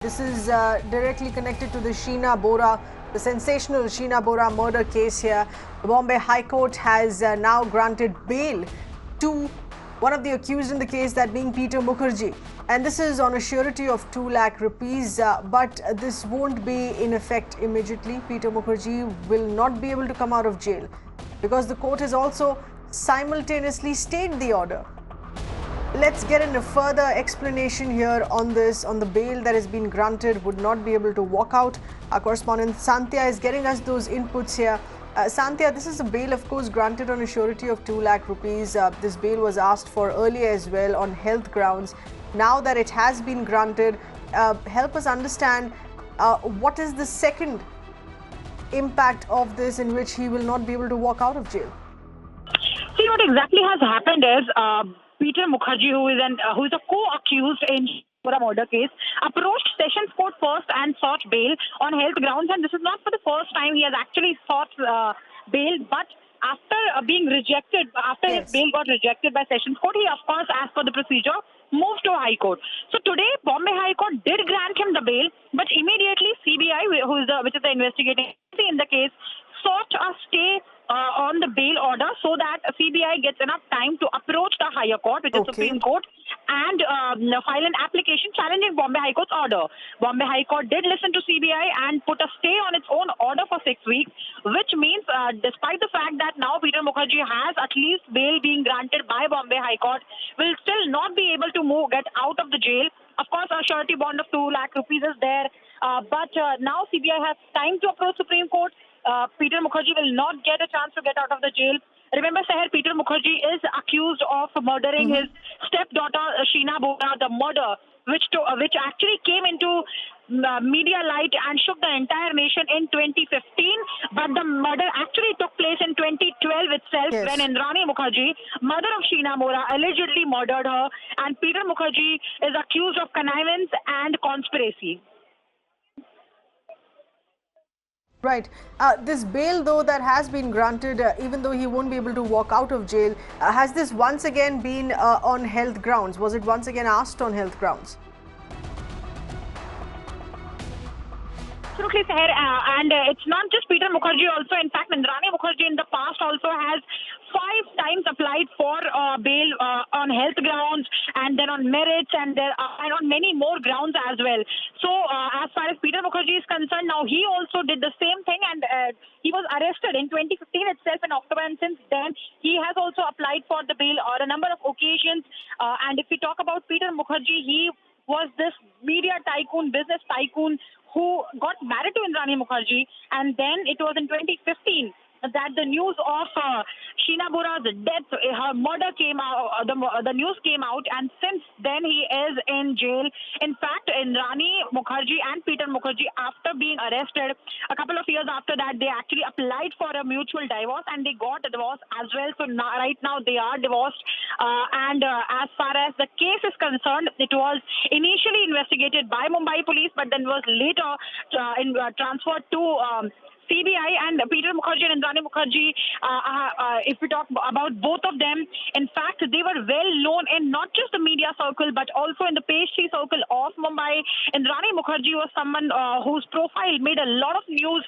This is directly connected to the the sensational Sheena Bora murder case here. The Bombay High Court has now granted bail to one of the accused in the case, that being Peter Mukerjea. And this is on a surety of 2 lakh rupees, but this won't be in effect immediately. Peter Mukerjea will not be able to come out of jail because the court has also simultaneously stayed the order. Let's get into further explanation here on this, on the bail that has been granted, would not be able to walk out. Our correspondent Santhya is getting us those inputs here. Santhya, this is a bail, of course, granted on a surety of 2 lakh rupees. This bail was asked for earlier as well on health grounds. Now that it has been granted, help us understand what is the second impact of this in which he will not be able to walk out of jail? See, what exactly has happened is Peter Mukerjea, who is a co-accused in Bora Murder Case, approached Sessions Court first and sought bail on health grounds. And this is not for the first time he has actually sought bail, but after being rejected, his bail got rejected by Sessions Court, he of course, as per the procedure, moved to High Court. So today, Bombay High Court did grant him the bail, but immediately CBI, which is the investigating agency in the case, sought a stay on the bail order so that CBI gets enough time to approach the higher court, which is Supreme Court, and file an application challenging Bombay High Court's order. Bombay High Court did listen to CBI and put a stay on its own order for 6 weeks, which means despite the fact that now Peter Mukerjea has at least bail being granted by Bombay High Court, will still not be able to get out of the jail. Of course, a surety bond of 2 lakh rupees is there, but now CBI has time to approach Supreme Court. Peter Mukerjea will not get a chance to get out of the jail. Remember, Seher, Peter Mukerjea is accused of murdering his stepdaughter, Sheena Bora, the murder, which actually came into media light and shook the entire nation in 2015. But the murder actually took place in 2012 itself, when Indrani Mukerjea, mother of Sheena Bora, allegedly murdered her. And Peter Mukerjea is accused of connivance and conspiracy. Right. This bail, though, that has been granted, even though he won't be able to walk out of jail, has this once again been on health grounds? Was it once again asked on health grounds? Absolutely, Seher. And it's not just Peter Mukerjea also. In fact, Indrani Mukerjea in the past also has 5 times applied for bail on health grounds, and then on merits, and on many more grounds as well. So as far as Peter Mukerjea is concerned, now he also did the same thing, and he was arrested in 2015 itself in October, and since then he has also applied for the bail on a number of occasions. And if we talk about Peter Mukerjea, he was this media tycoon, business tycoon, who got married to Indrani Mukerjea, and then it was in 2015 that the news of Sheena Bora's death, her murder came out, the news came out, and since then he is in jail. In fact, Indrani Mukerjea and Peter Mukerjea, after being arrested, a couple of years after that, they actually applied for a mutual divorce, and they got a divorce as well. So now, right now they are divorced. And as far as the case is concerned, it was initially investigated by Mumbai police, but then was later transferred to CBI. And Peter Mukerjea and Indrani Mukerjea, if we talk about both of them, in fact, they were well known in not just the media circle, but also in the pastry circle of Mumbai. Indrani Mukerjea was someone whose profile made a lot of news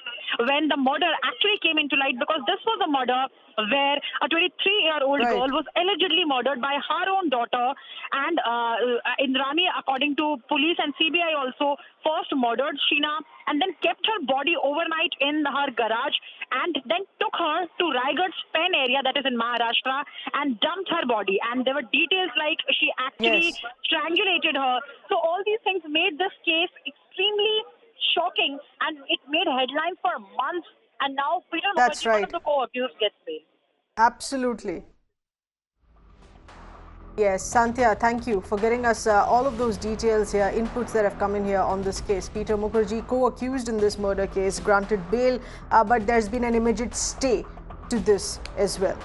when the murder actually came into light, because this was a murder where a 23-year-old girl was allegedly murdered by her own daughter. And Indrani, according to police and CBI also, first murdered Sheena and then kept her body overnight in her garage, and then took her to Raigad's Pen area, that is in Maharashtra, and dumped her body. And there were details like she actually strangulated her. So all these things made this case extremely shocking, and it made headlines for months. And now Peter Mukerjea, one of the co-accused, gets bail. Absolutely. Yes, Santhya, thank you for getting us all of those details here, inputs that have come in here on this case. Peter Mukerjea, co-accused in this murder case, granted bail, but there's been an immediate stay to this as well.